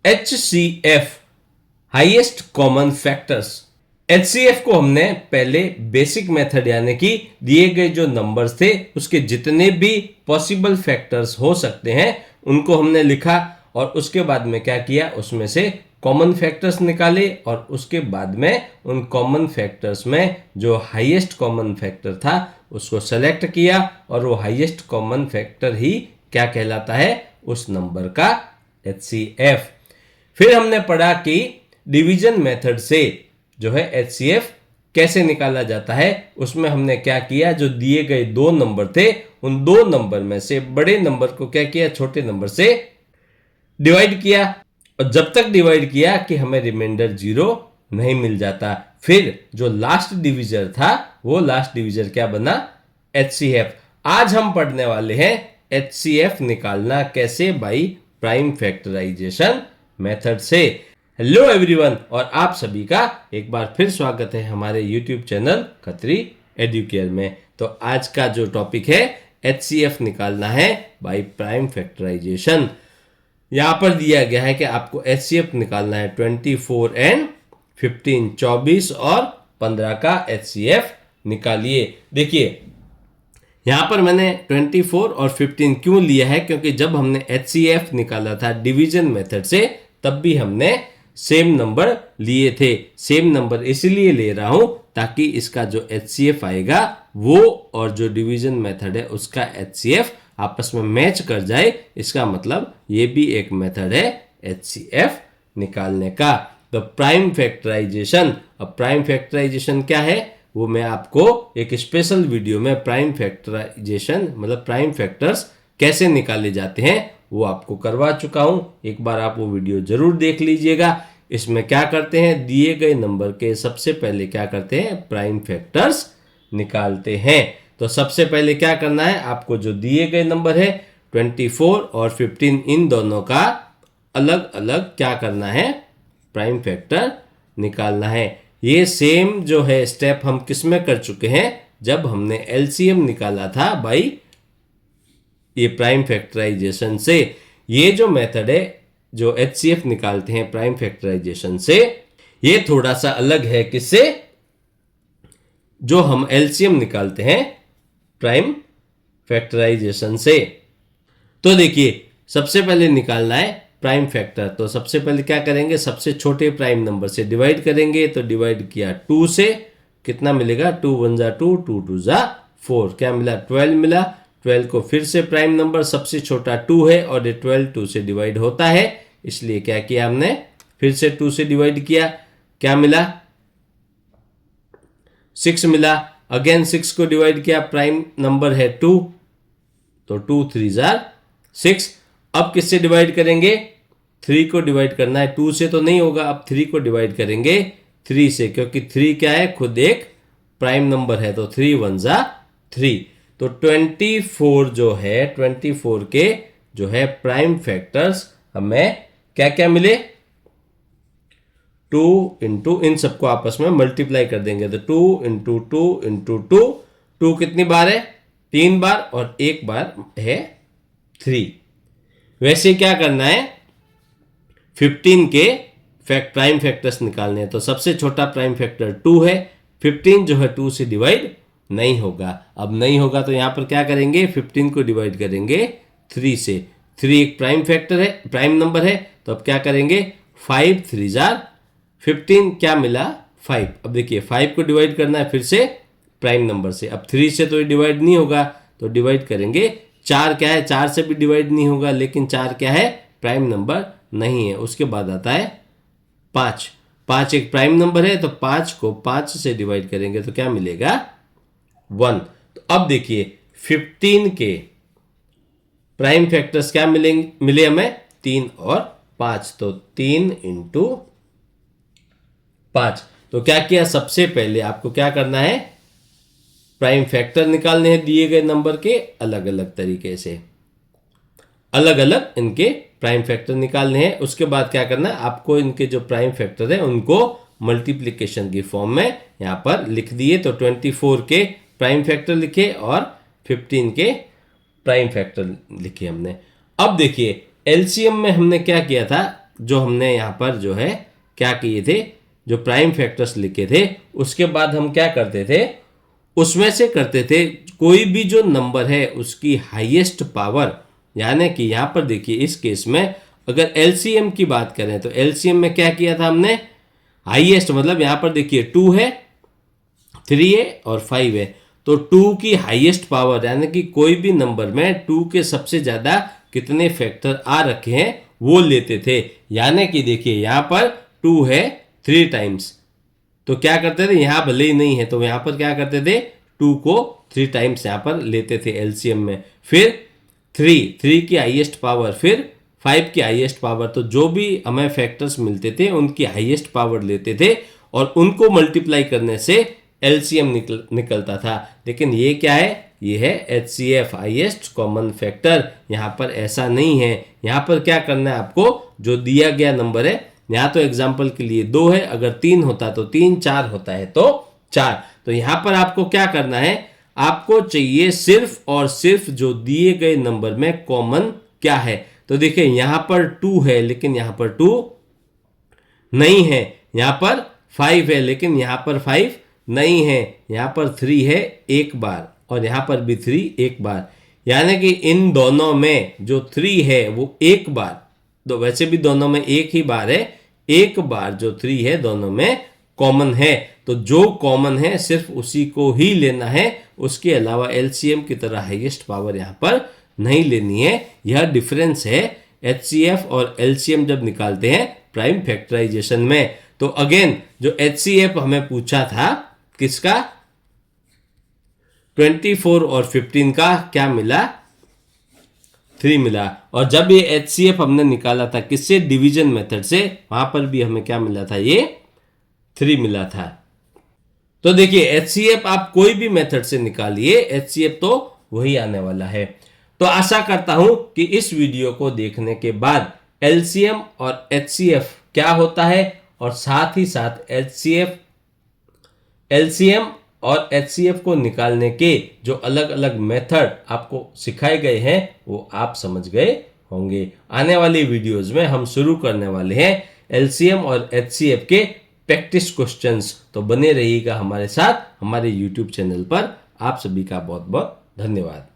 HCF highest common factors. HCF को हमने पहले बेसिक मेथड यानी कि दिए गए जो नंबर्स थे उसके जितने भी पॉसिबल फैक्टर्स हो सकते हैं उनको हमने लिखा और उसके बाद में क्या किया, उसमें से कॉमन फैक्टर्स निकाले और उसके बाद में उन कॉमन फैक्टर्स में जो हाईएस्ट कॉमन फैक्टर था उसको सेलेक्ट किया और वो हाईएस्ट कॉमन फैक्टर ही क्या कहलाता है, उस नंबर का HCF। फिर हमने पढ़ा कि डिवीजन मेथड से जो है HCF कैसे निकाला जाता है। उसमें हमने क्या किया, जो दिए गए दो नंबर थे उन दो नंबर में से बड़े नंबर को क्या किया, छोटे नंबर से डिवाइड किया और जब तक डिवाइड किया कि हमें रिमाइंडर 0 नहीं मिल जाता, फिर जो लास्ट डिविजर था वो लास्ट डिविजर क्या बना, HCF। आज हम पढ़ने वाले हैं HCF निकालना कैसे, बाई प्राइम फैक्टराइजेशन मेथड से। हेलो एवरीवन, और आप सभी का एक बार फिर स्वागत है हमारे यूट्यूब चैनल खत्री एडुकेयर में। तो आज का जो टॉपिक है HCF निकालना है बाई प्राइम फैक्टराइजेशन। यहां पर दिया गया है कि आपको HCF निकालना है 24 एंड 15, 24 और 15 का HCF निकालिए। देखिए यहां पर मैंने 24 और 15 क्यों लिया है, क्योंकि जब हमने HCF निकाला था डिवीजन मेथड से तब भी हमने सेम नंबर लिए थे। सेम नंबर इसलिए ले रहा हूं ताकि इसका जो HCF आएगा वो और जो डिवीजन मेथड है उसका HCF आपस में मैच कर जाए। इसका मतलब ये भी एक मेथड है HCF निकालने का। तो प्राइम फैक्टराइजेशन, अब प्राइम फैक्टराइजेशन क्या है वो मैं आपको एक स्पेशल वीडियो में प्राइम फैक्टराइजेशन मतलब प्राइम फैक्टर्स कैसे निकाले जाते हैं वो आपको करवा चुका हूं। एक बार आप वो वीडियो जरूर देख लीजिएगा। इसमें क्या करते हैं, दिए गए नंबर के सबसे पहले क्या करते हैं, प्राइम फैक्टर्स निकालते हैं। तो सबसे पहले क्या करना है, आपको जो दिए गए नंबर है 24 और 15 इन दोनों का अलग अलग क्या करना है, प्राइम फैक्टर निकालना है। ये सेम जो है स्टेप हम किस में कर चुके हैं, जब हमने LCM निकाला था बाई ये प्राइम फैक्टराइजेशन से। ये जो मेथड है जो HCF निकालते हैं प्राइम फैक्टराइजेशन से, ये थोड़ा सा अलग है किससे, जो हम LCM निकालते हैं प्राइम फैक्टराइजेशन से। तो देखिए सबसे पहले निकालना है प्राइम फैक्टर। तो सबसे पहले क्या करेंगे, सबसे छोटे प्राइम नंबर से डिवाइड करेंगे। तो डिवाइड किया 2 से, कितना मिलेगा, 2 1 जा 2, 2 2 जा 4, क्या मिला, 12 मिला। 12 को फिर से प्राइम नंबर सबसे छोटा 2 है और ये 12 2 से डिवाइड होता है, इसलिए क्या किया हमने, फिर से 2 से डिवाइड किया, क्या मिला, 6 मिला। अगेन 6 को डिवाइड किया, प्राइम नंबर है 2, तो 2 3 जार 6। अब किससे डिवाइड करेंगे, 3 को डिवाइड करना है, 2 से तो नहीं होगा, अब 3 को डिवाइड करेंगे 3 से, क्योंकि 3 क्या है, खुद एक प्राइम नंबर है। तो 3 1 जा 3। तो 24 जो है 24 के जो है प्राइम फैक्टर्स हमें क्या क्या मिले, 2 इंटू, इन सबको आपस में मल्टीप्लाई कर देंगे तो 2 इंटू 2 इंटू 2, 2 कितनी बार है, 3 बार, और एक बार है 3। वैसे क्या करना है, 15 के प्राइम फैक्टर्स निकालने हैं। तो सबसे छोटा प्राइम फैक्टर 2 है, 15 जो है 2 से डिवाइड नहीं होगा। अब नहीं होगा तो यहां पर क्या करेंगे, 15 को डिवाइड करेंगे 3 से। 3 एक प्राइम फैक्टर है, प्राइम नंबर है, तो अब क्या करेंगे, 5 3 जार 15, क्या मिला, 5। अब देखिए 5 को डिवाइड करना है फिर से प्राइम नंबर से। अब 3 से तो डिवाइड नहीं होगा तो डिवाइड करेंगे 4, क्या है, 4 से भी डिवाइड नहीं होगा, लेकिन 4 क्या है, प्राइम नंबर नहीं है। उसके बाद आता है 5, 5 एक प्राइम नंबर है, तो 5 को 5 से डिवाइड करेंगे तो क्या मिलेगा, 1। तो अब देखिए 15 के प्राइम फैक्टर्स क्या मिले हमें, 3 और 5, तो 3 इंटू 5। तो क्या किया, सबसे पहले आपको क्या करना है, प्राइम फैक्टर निकालने हैं दिए गए नंबर के अलग अलग तरीके से, अलग अलग इनके प्राइम फैक्टर निकालने हैं। उसके बाद क्या करना है, आपको इनके जो प्राइम फैक्टर है उनको मल्टीप्लिकेशन की फॉर्म में यहां पर लिख दिए। तो 24 के प्राइम फैक्टर लिखे और 15 के प्राइम फैक्टर लिखे हमने। अब देखिए LCM में हमने क्या किया था, जो हमने यहाँ पर जो है क्या किए थे, जो प्राइम फैक्टर्स लिखे थे, उसके बाद हम क्या करते थे, उसमें से करते थे कोई भी जो नंबर है उसकी हाईएस्ट पावर, यानी कि यहां पर देखिए इस केस में अगर एलसीएम की बात करें तो एलसीएम में क्या किया था हमने, हाईएस्ट मतलब यहां पर देखिए 2 है, 3 है और 5 है, तो 2 की हाईएस्ट पावर यानी कि कोई भी नंबर में 2 के सबसे ज्यादा कितने फैक्टर आ रखे हैं वो लेते थे। यानी कि देखिए यहां पर 2 है 3 टाइम्स, तो क्या करते थे, यहां भले ही नहीं है तो यहां पर क्या करते थे, 2 को 3 टाइम्स यहां पर लेते थे एलसीएम में, फिर 3 की हाईएस्ट पावर, फिर 5 की हाईएस्ट पावर, तो जो भी हमें फैक्टर्स मिलते थे उनकी हाईएस्ट पावर लेते थे और उनको मल्टीप्लाई करने से एलसीएम निकलता था। लेकिन ये क्या है, ये है एचसीएफ हाईएस्ट कॉमन फैक्टर। यहां पर ऐसा नहीं है, यहां पर क्या करना है आपको, जो दिया गया नंबर है, यहां तो एग्जांपल के लिए 2 है, अगर 3 होता तो 3, 4 होता है तो 4, तो यहां पर आपको क्या करना है, आपको चाहिए सिर्फ और सिर्फ जो दिए गए नंबर में कॉमन क्या है। तो देखिए यहां पर 2 है लेकिन यहां पर 2 नहीं है, यहां पर 5 है लेकिन यहां पर 5 नहीं है, यहां पर 3 है एक बार और यहां पर भी 3 एक बार, यानी कि इन दोनों में जो 3 है वो एक बार, तो वैसे भी दोनों में एक ही बार है, एक बार जो 3 है दोनों में कॉमन है, तो जो कॉमन है सिर्फ उसी को ही लेना है, उसके अलावा एलसीएम की तरह हाईएस्ट पावर यहां पर नहीं लेनी है। यह डिफरेंस है एचसीएफ और एलसीएम जब निकालते हैं प्राइम फैक्टराइजेशन में। तो अगेन जो एचसीएफ हमें पूछा था किसका, 24 और 15 का क्या मिला, 3 मिला, और जब ये एचसीएफ हमने निकाला था किससे, डिवीजन मेथड से, वहां पर भी हमें क्या मिला था, ये 3 मिला था। तो देखिए एचसीएफ आप कोई भी मेथड से निकालिए, एचसीएफ तो वही आने वाला है। तो आशा करता हूं कि इस वीडियो को देखने के बाद एलसीएम और एचसीएफ क्या होता है और साथ ही साथ एलसीएम और एचसीएफ को निकालने के जो अलग अलग मेथड आपको सिखाए गए हैं वो आप समझ गए होंगे। आने वाली वीडियोस में हम शुरू करने वाले हैं एलसीएम और एचसीएफ के प्रैक्टिस क्वेश्चंस, तो बने रहिएगा हमारे साथ हमारे यूट्यूब चैनल पर। आप सभी का बहुत बहुत धन्यवाद।